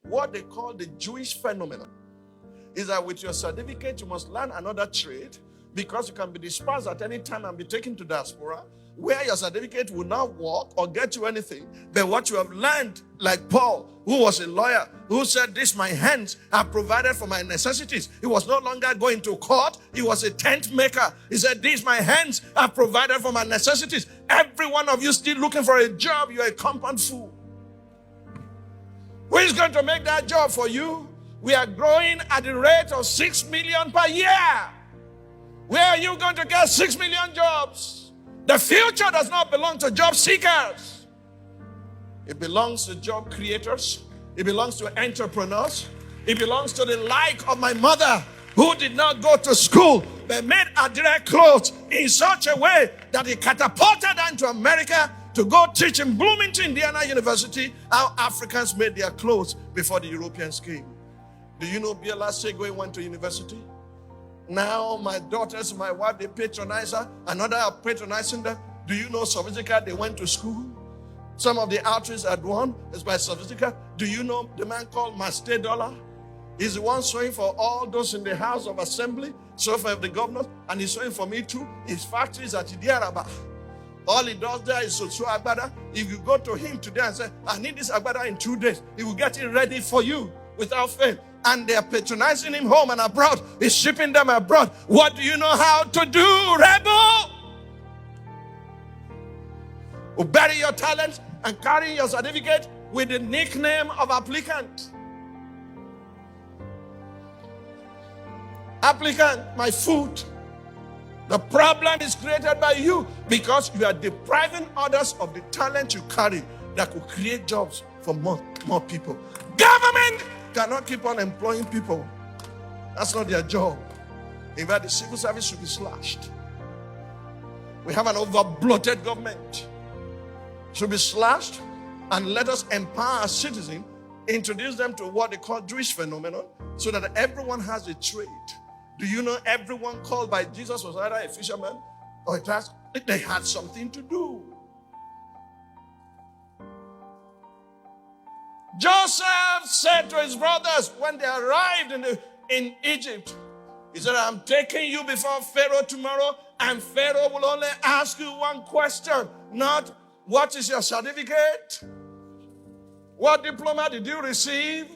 what they call the Jewish phenomenon is that with your certificate, you must learn another trade because you can be dispersed at any time and be taken to diaspora, where your certificate will not work or get you anything. But what you have learned, like Paul, who was a lawyer, who said, "This my hands have provided for my necessities." He was no longer going to court. He was a tent maker. He said, "These my hands have provided for my necessities." Every one of you still looking for a job, you're a compound fool. Who is going to make that job for you? We are growing at the rate of 6 million per year. Where are you going to get 6 million jobs? The future does not belong to job seekers. It belongs to job creators. It belongs to entrepreneurs. It belongs to the like of my mother, who did not go to school but made her direct clothes in such a way that it catapulted her into America to go teach in Bloomington, Indiana University, how Africans made their clothes before the Europeans came. Do you know Biola Segwe went to university? Now my daughters, my wife, they patronize her. Another are patronizing them. Do you know Sophistica? They went to school. Some of the outreach at one is by Sophistica. Do you know the man called Master Dollar? He's the one sewing for all those in the House of Assembly, so for the governors, and he's sewing for me too. His factory is at Idiaraba. All he does there is to sew agbada. If you go to him today and say, "I need this agbada in 2 days," he will get it ready for you without fail. And they are patronizing him home and abroad. He's shipping them abroad. What do you know how to do, rebel? Who bury your talent and carry your certificate with the nickname of applicant. Applicant, my food. The problem is created by you because you are depriving others of the talent you carry that could create jobs for more people. Government cannot keep on employing people. That's not their job. In fact, the civil service should be slashed. We have an over-bloated government. It should be slashed, and let us empower our citizens, introduce them to what they call Jewish phenomenon, so that everyone has a trade. Do you know everyone called by Jesus was either a fisherman or a task? They had something to do. Joseph said to his brothers when they arrived in Egypt, he said, "I'm taking you before Pharaoh tomorrow, and Pharaoh will only ask you one question, not what is your certificate? What diploma did you receive?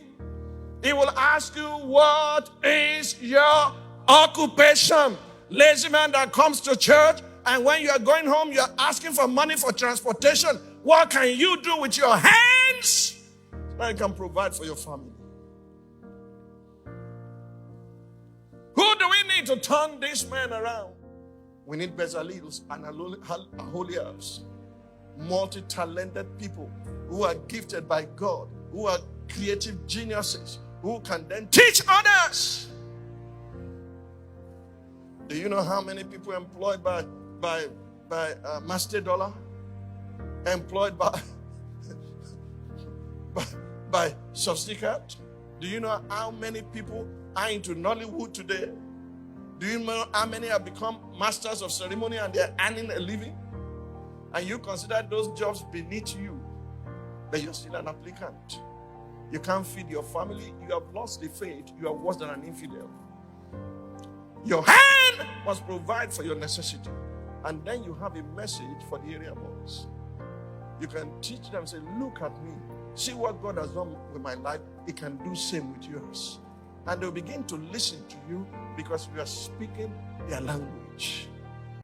He will ask you, what is your occupation?" Lazy man that comes to church, and when you are going home, you are asking for money for transportation. What can you do with your hands so you can provide for your family? Who do we need to turn this man around? We need Bezalels and Aholiabs, multi-talented people who are gifted by God, who are creative geniuses, who can then teach others. Do you know how many people employed by Master Dollar? Employed by Sophistica? Do you know how many people are into Nollywood today? Do you know how many have become masters of ceremony and they're earning a living? And you consider those jobs beneath you, but you're still an applicant. You can't feed your family. You have lost the faith. You are worse than an infidel. Your hand must provide for your necessity. And then you have a message for the area boys. You can teach them, say, "Look at me. See what God has done with my life. He can do same with yours." And they'll begin to listen to you because we are speaking their language.